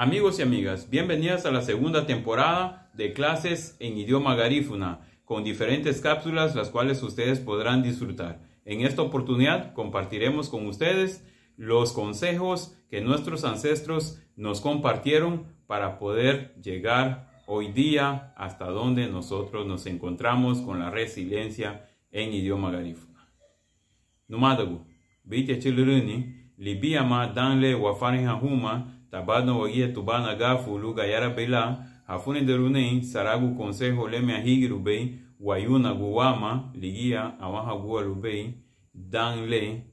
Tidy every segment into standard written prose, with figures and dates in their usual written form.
Amigos y amigas, bienvenidas a la segunda temporada de clases en idioma garífuna, con diferentes cápsulas las cuales ustedes podrán disfrutar. En esta oportunidad compartiremos con ustedes los consejos que nuestros ancestros nos compartieron para poder llegar hoy día hasta donde nosotros nos encontramos con la resiliencia en idioma garífuna. Numadagu, bitia chiluruni, libiama danle wafari hahuma, tabadno wagia tubana gafu luga yara bela, hafune derunei, saragu consejo leme ahigi rubei, wayuna guwama, ligia awaha gua rubei, danle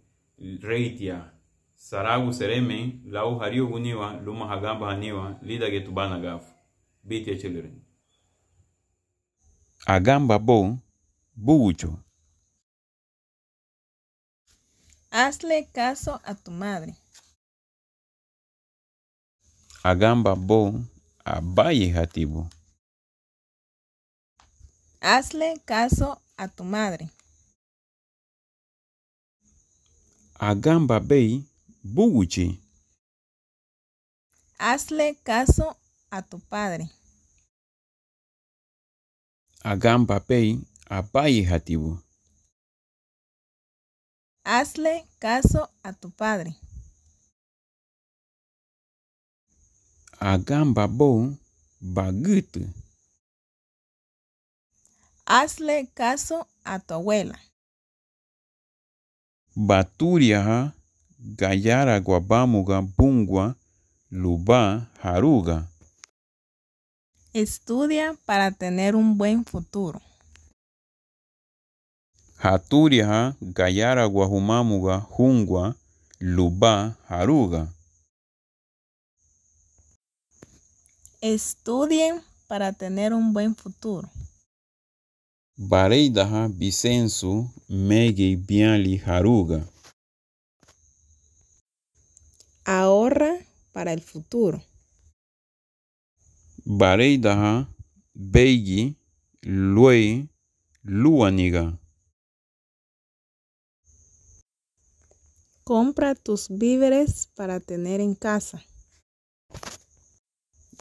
reitia, saragu sereme, lau hario guniwa, luma hagamba haniwa, lida getubana gafu. Bitia children. Agamba bo, bugucho. Hazle caso a tu madre. Agamba bo, abaye hatibu. Hazle caso a tu madre. Agamba bei, buguchi. Hazle caso a tu padre. Agamba bei, abaye hatibu. Hazle caso a tu padre. Agamba bo, bagutu. Hazle caso a tu abuela. Baturiaha, gayara guabamuga bungwa, luba haruga. Estudia para tener un buen futuro. Haturiaha, gayara guahumamuga hungwa, luba haruga. Estudien para tener un buen futuro. Bareidaha bisensu mege bianli haruga. Ahorra para el futuro. Bareidaha beigi lue luaniga. Compra tus víveres para tener en casa.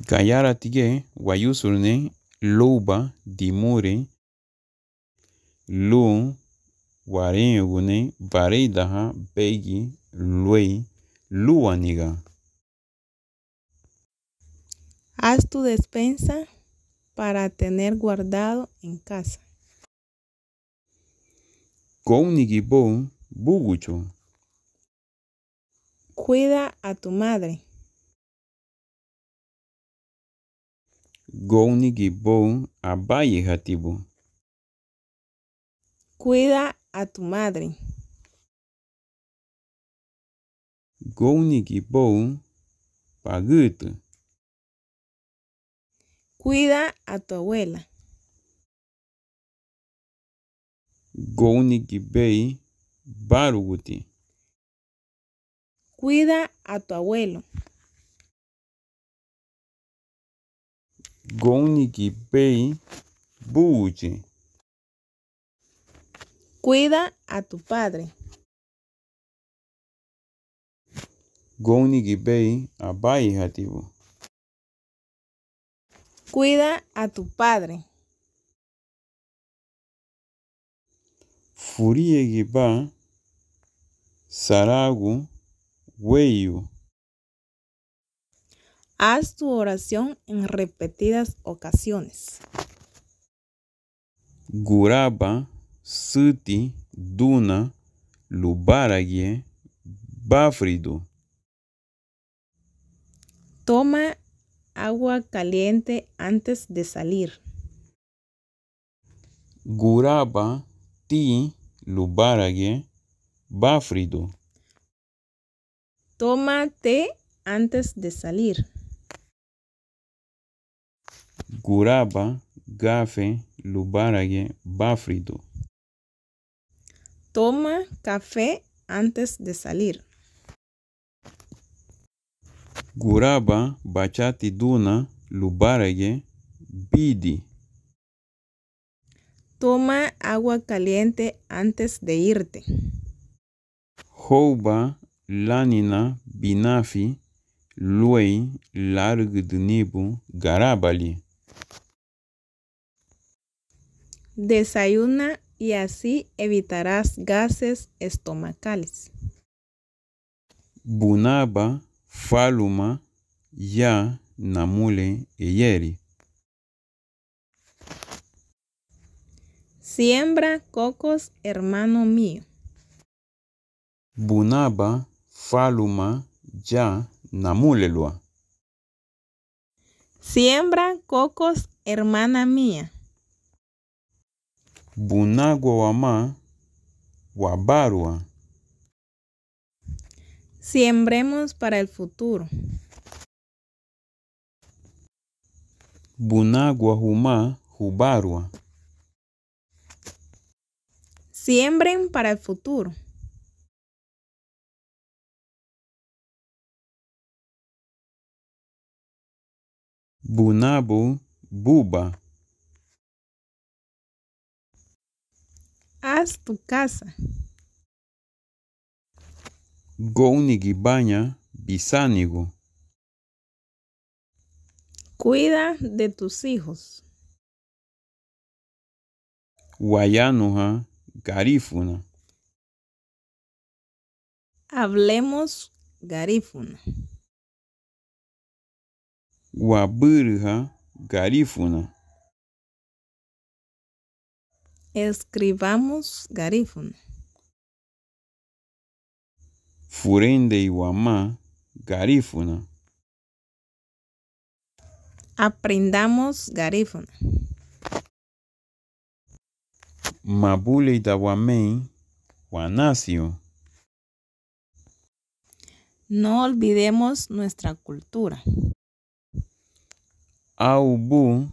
Gayara tige wayusulne luba dimure lu wareugune bareidaha beigi lue luaniga. Haz tu despensa para tener guardado en casa. Gounigi bo bugucho. Cuida a tu madre. Gounigi bo abaye hatibu. Cuida a tu madre. Gounigi bo bagutu. Cuida a tu abuela. Gounigi bei baruguti. Cuida a tu abuelo. Gounigi bei buuchi. Cuida a tu padre. Gounigi bei abaye hatibu. Cuida a tu padre. Furiegi ba saragu weyu. Haz tu oración en repetidas ocasiones. Guraba suti duna lubaragie bafridu. Toma agua caliente antes de salir. Guraba ti lubaragie bafridu. Toma té antes de salir. Guraba gafe lubaragie bafridu. Toma café antes de salir. Guraba bachati duna lubaragie bidi. Toma agua caliente antes de irte. Houba lanina binafi luei largdnibu garabali. Desayuna y así evitarás gases estomacales. Bunaba faluma ya namule eyeri. Siembra cocos, hermano mío. Bunaba faluma ya namulelua. Siembra cocos, hermana mía. Bunagwa wama wabarua. Siembremos para el futuro. Bunagwa huma hubarua. Siembren para el futuro. Bunabu buba. Haz tu casa. Gounigibanya bisanigo. Cuida de tus hijos. Wayanuha garifuna. Hablemos garífuna. Wabirha garifuna. Escribamos garífuna. Furende iwama garifuna. Aprendamos garífuna. Mabule dawamei wanasio. No olvidemos nuestra cultura. Aubu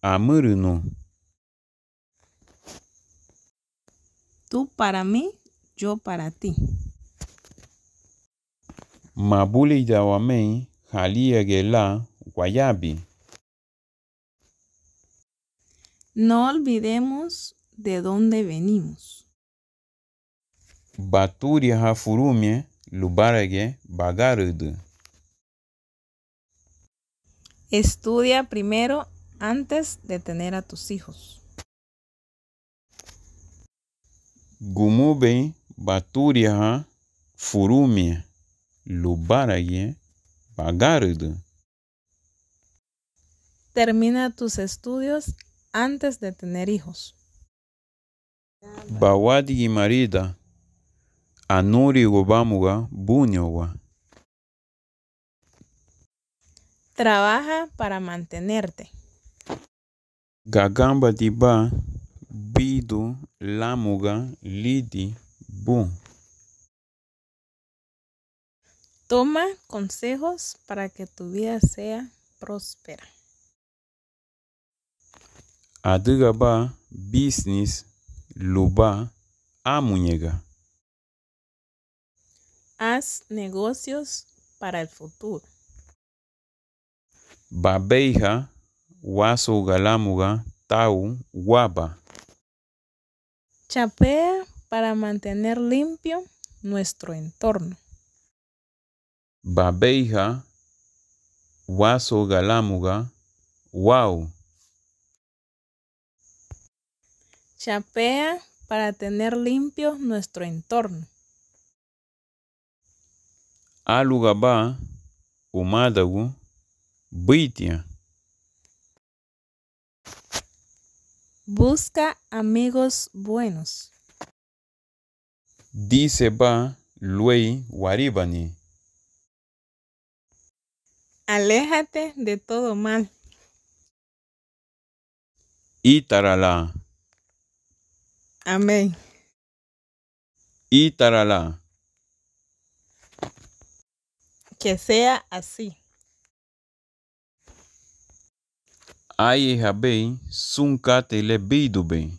amurno. Tú para mí, yo para ti. Mabule dawamei halia gela guayabi. No olvidemos de dónde venimos. Baturia hafurumie lubarage bagarudu. Estudia primero antes de tener a tus hijos. Gumube baturia furumie lubarage bagarudu. Termina tus estudios antes de tener hijos. Bawadi marida anuri gobamuga bunyowa. Trabaja para mantenerte. Gagamba diba bidu lamuga lidi bu. Toma consejos para que tu vida sea próspera. Adigaba business luba amunyega. Haz negocios para el futuro. Babeija waso galamuga tau waba. Chapea para mantener limpio nuestro entorno. Babeija waso galamuga wow. Chapea para tener limpio nuestro entorno. Alugaba umadagu buitia. Busca amigos buenos. Dice ba luei waribani. Aléjate de todo mal. Itarala. Amén. Itarala. Que sea así. Aye habei sunkate le bidube.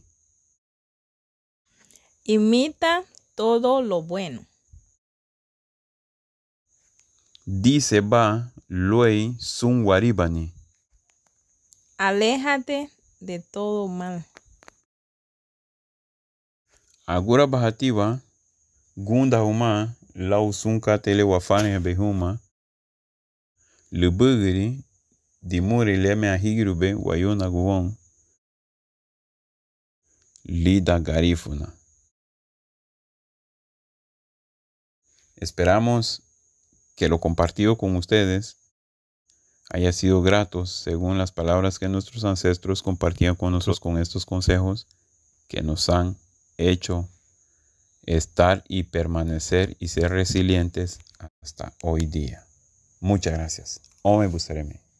Imita todo lo bueno. Dice ba luei sun waribani. Aléjate de todo mal. Agora bahativa gunda huma lau sunkate le wafane behuma. Lubugiri, Dimuri leme ahigirube, Wayona guon, Lida Garífuna. Esperamos que lo compartido con ustedes haya sido gratos según las palabras que nuestros ancestros compartían con nosotros con estos consejos que nos han hecho estar y permanecer y ser resilientes hasta hoy día. Muchas gracias. Ome Busareme.